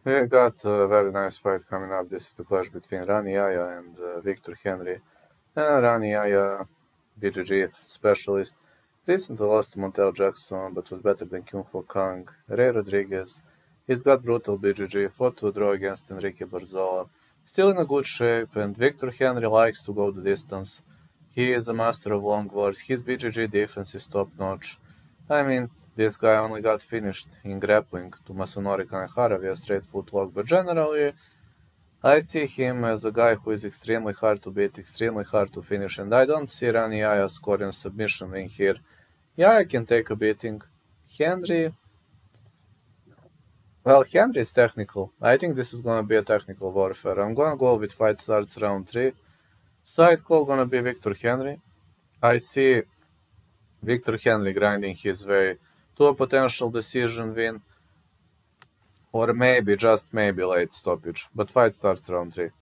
We got a very nice fight coming up. This is the clash between Rani Yaya and Victor Henry. Rani Yaya, BJJ specialist, recently lost to Montel Jackson, but was better than Kyung Ho Kang. Ray Rodriguez, he's got brutal BJJ, fought to a draw against Enrique Barzola. Still in a good shape, and Victor Henry likes to go the distance. He is a master of long wars. His BJJ defense is top notch. I mean, this guy only got finished in grappling to Masanori Kanehara via straight footlock, but generally, I see him as a guy who is extremely hard to beat, extremely hard to finish, and I don't see Rani Yaya scoring a submission win here. Yaya can take a beating. Henry, well, Henry is technical. I think this is gonna be a technical warfare. I'm gonna go with fight starts round 3. Side call gonna be Victor Henry. I see Victor Henry grinding his way to a potential decision win, or maybe, just maybe, late stoppage. But fight starts round 3.